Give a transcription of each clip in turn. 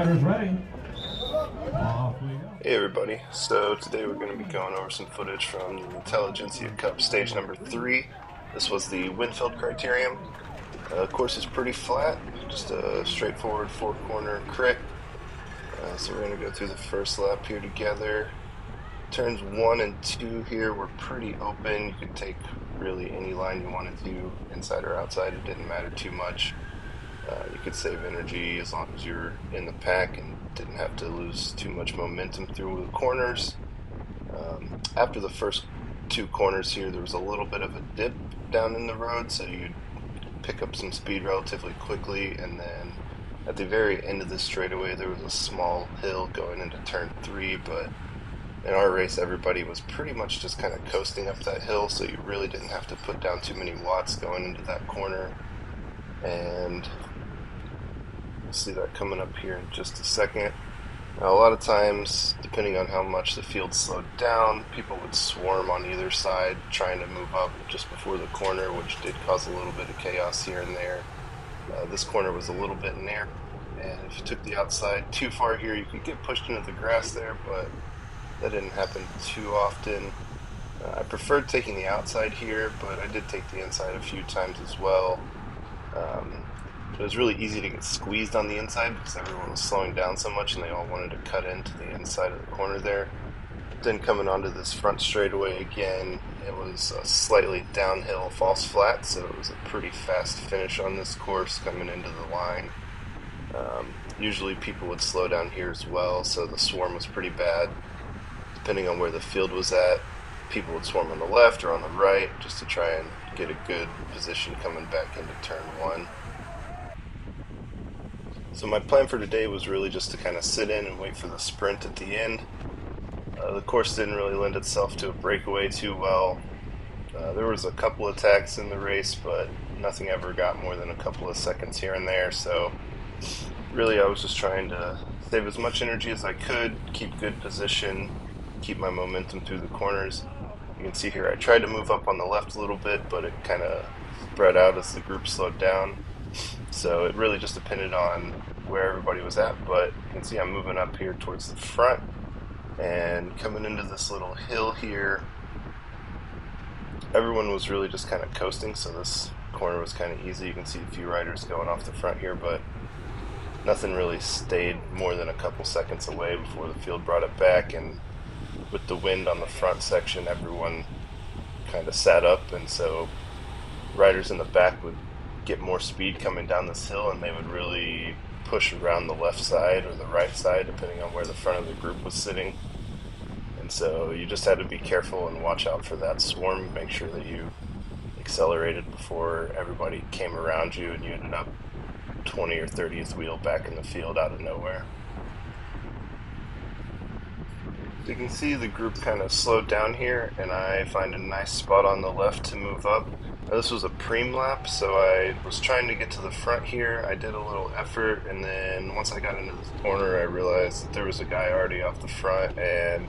Riders ready. Off we go. Hey everybody, so today we're going to be going over some footage from the Intelligentsia Cup stage number 3. This was the Winfield Criterium. Course is pretty flat, just a straightforward four-corner crit. So we're going to go through the first lap here together. Turns 1 and 2 here were pretty open. You could take really any line you wanted to, inside or outside, it didn't matter too much. You could save energy as long as you're in the pack and didn't have to lose too much momentum through the corners. After the first two corners here, there was a little bit of a dip down in the road, so you'd pick up some speed relatively quickly, and then at the very end of the straightaway, there was a small hill going into turn 3, but in our race, everybody was pretty much just kind of coasting up that hill, so you really didn't have to put down too many watts going into that corner. And see that coming up here in just a second. Now, a lot of times, depending on how much the field slowed down, people would swarm on either side trying to move up just before the corner, which did cause a little bit of chaos here and there. This corner was a little bit narrow, and if you took the outside too far here, you could get pushed into the grass there, but that didn't happen too often. I preferred taking the outside here, but I did take the inside a few times as well. It was really easy to get squeezed on the inside because everyone was slowing down so much and they all wanted to cut into the inside of the corner there. Then coming onto this front straightaway again, it was a slightly downhill false flat, so it was a pretty fast finish on this course coming into the line. Usually people would slow down here as well, so the swarm was pretty bad. Depending on where the field was at, people would swarm on the left or on the right just to try and get a good position coming back into turn 1. So my plan for today was really just to kind of sit in and wait for the sprint at the end. The course didn't really lend itself to a breakaway too well. There was a couple attacks in the race, but nothing ever got more than a couple of seconds here and there, so really I was just trying to save as much energy as I could, keep good position, keep my momentum through the corners. You can see here I tried to move up on the left a little bit, but it kind of spread out as the group slowed down. So it really just depended on where everybody was at, but you can see I'm moving up here towards the front and coming into this little hill here. Everyone was really just kind of coasting, so this corner was kind of easy. You can see a few riders going off the front here, but nothing really stayed more than a couple seconds away before the field brought it back, and with the wind on the front section, everyone kind of sat up, and so riders in the back would get more speed coming down this hill, and they would really push around the left side or the right side depending on where the front of the group was sitting. And so you just had to be careful and watch out for that swarm, make sure that you accelerated before everybody came around you and you ended up 20 or 30th wheel back in the field out of nowhere. So you can see the group kind of slowed down here, and I find a nice spot on the left to move up. Now, this was a preem lap, so I was trying to get to the front here. I did a little effort, and then once I got into this corner, I realized that there was a guy already off the front, and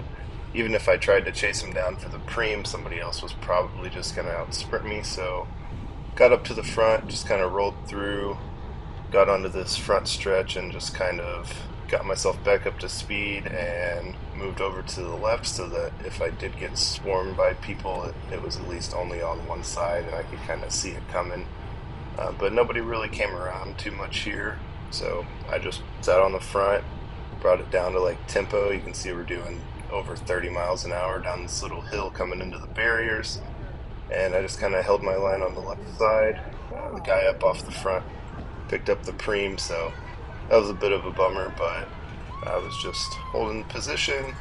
even if I tried to chase him down for the preem, somebody else was probably just going to out-sprint me, so got up to the front, just kind of rolled through, got onto this front stretch, and just kind of got myself back up to speed and moved over to the left so that if I did get swarmed by people, it was at least only on one side and I could kind of see it coming. But nobody really came around too much here, so I just sat on the front, brought it down to like tempo. You can see we're doing over 30 miles an hour down this little hill coming into the barriers, and I just kind of held my line on the left side. The guy up off the front picked up the preem, so that was a bit of a bummer, but I was just holding position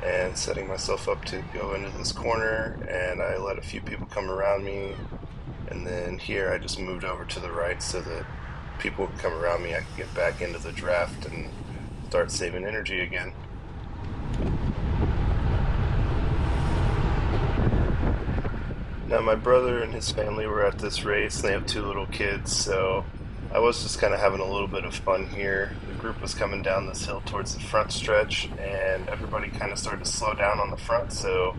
and setting myself up to go into this corner, and I let a few people come around me, and then here I just moved over to the right so that people would come around me, I could get back into the draft and start saving energy again. Now my brother and his family were at this race, and they have two little kids, so I was just kind of having a little bit of fun here. The group was coming down this hill towards the front stretch, and everybody kind of started to slow down on the front, so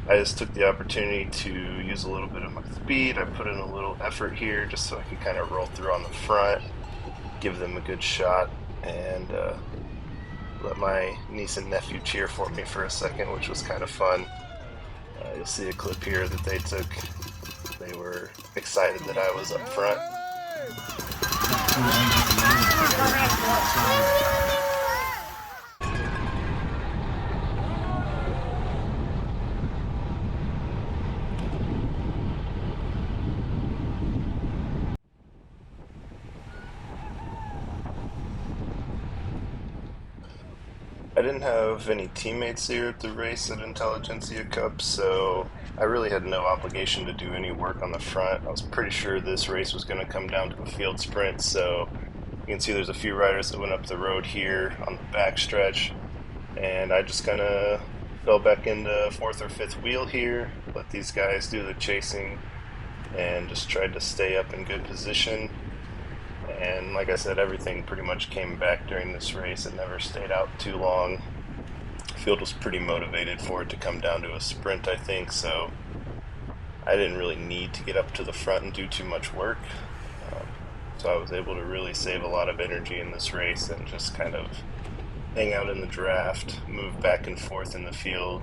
I just took the opportunity to use a little bit of my speed. I put in a little effort here just so I could kind of roll through on the front, give them a good shot, and let my niece and nephew cheer for me for a second, which was kind of fun. You'll see a clip here that they took. They were excited that I was up front. I didn't have any teammates here at the race at Intelligentsia Cup, so I really had no obligation to do any work on the front. I was pretty sure this race was going to come down to a field sprint, so you can see there's a few riders that went up the road here on the back stretch, and I just kind of fell back into fourth or fifth wheel here, let these guys do the chasing, and just tried to stay up in good position. And like I said, everything pretty much came back during this race. It never stayed out too long. The field was pretty motivated for it to come down to a sprint, I think, so I didn't really need to get up to the front and do too much work. Um, so I was able to really save a lot of energy in this race and just kind of hang out in the draft, move back and forth in the field.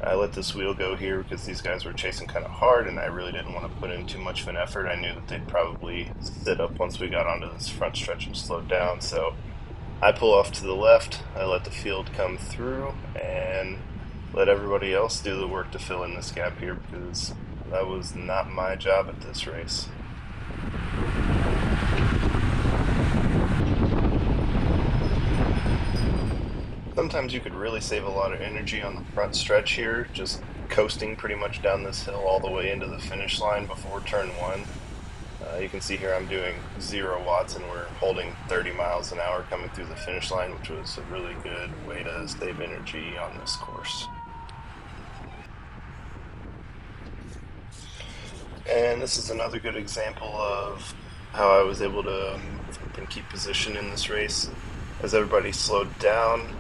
I let this wheel go here because these guys were chasing kind of hard, and I really didn't want to put in too much of an effort. I knew that they'd probably sit up once we got onto this front stretch and slowed down. So I pull off to the left. I let the field come through and let everybody else do the work to fill in this gap here because that was not my job at this race. Sometimes you could really save a lot of energy on the front stretch here, just coasting pretty much down this hill all the way into the finish line before turn one. You can see here I'm doing 0 watts and we're holding 30 miles an hour coming through the finish line, which was a really good way to save energy on this course. And this is another good example of how I was able to move up and keep position in this race. As everybody slowed down,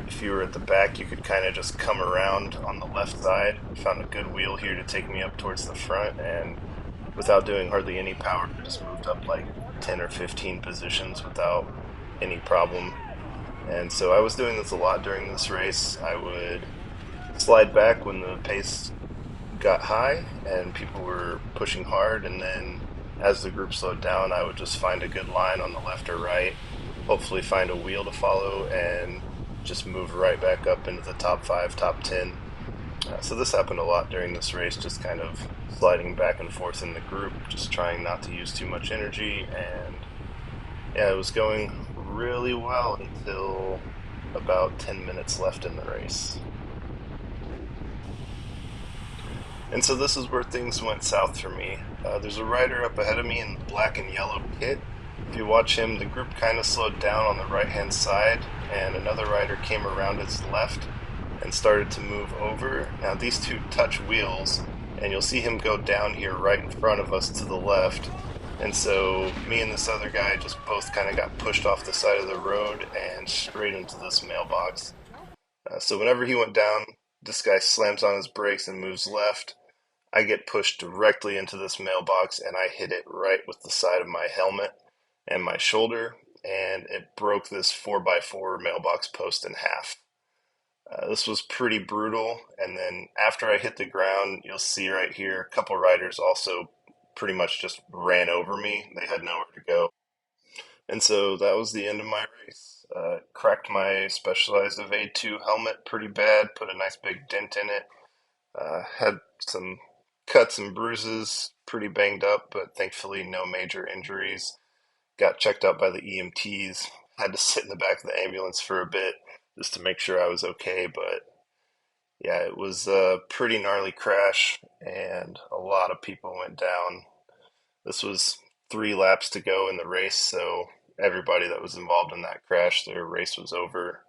if you were at the back, you could kind of just come around on the left side. I found a good wheel here to take me up towards the front, and without doing hardly any power, I just moved up like 10 or 15 positions without any problem. And so I was doing this a lot during this race. I would slide back when the pace got high and people were pushing hard, and then as the group slowed down, I would just find a good line on the left or right, hopefully find a wheel to follow, and just move right back up into the top five, top 10. So this happened a lot during this race, just kind of sliding back and forth in the group, just trying not to use too much energy. And yeah, it was going really well until about 10 minutes left in the race. And so this is where things went south for me. There's a rider up ahead of me in the black and yellow kit. If you watch him, the group kind of slowed down on the right hand side, and another rider came around his left and started to move over. Now these two touch wheels, and you'll see him go down here right in front of us to the left. And so me and this other guy just both kind of got pushed off the side of the road and straight into this mailbox. So whenever he went down, this guy slams on his brakes and moves left. I get pushed directly into this mailbox and I hit it right with the side of my helmet and my shoulder, and it broke this 4x4 mailbox post in half. This was pretty brutal, and then after I hit the ground, you'll see right here, a couple riders also pretty much just ran over me. They had nowhere to go. And so that was the end of my race. Cracked my Specialized of A2 helmet pretty bad, put a nice big dent in it. Had some cuts and bruises, pretty banged up, but thankfully no major injuries. Got checked out by the EMTs. Had to sit in the back of the ambulance for a bit just to make sure I was okay, but yeah, it was a pretty gnarly crash, and a lot of people went down. This was 3 laps to go in the race, so everybody that was involved in that crash, their race was over.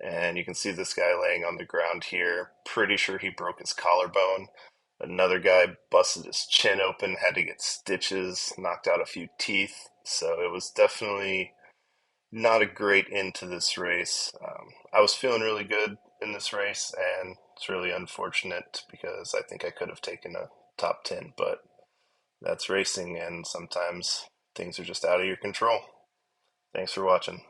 And you can see this guy laying on the ground here. Pretty sure he broke his collarbone. Another guy busted his chin open, had to get stitches, knocked out a few teeth. So it was definitely not a great end to this race. I was feeling really good in this race, and it's really unfortunate because I think I could have taken a top 10, but that's racing, and sometimes things are just out of your control. Thanks for watching.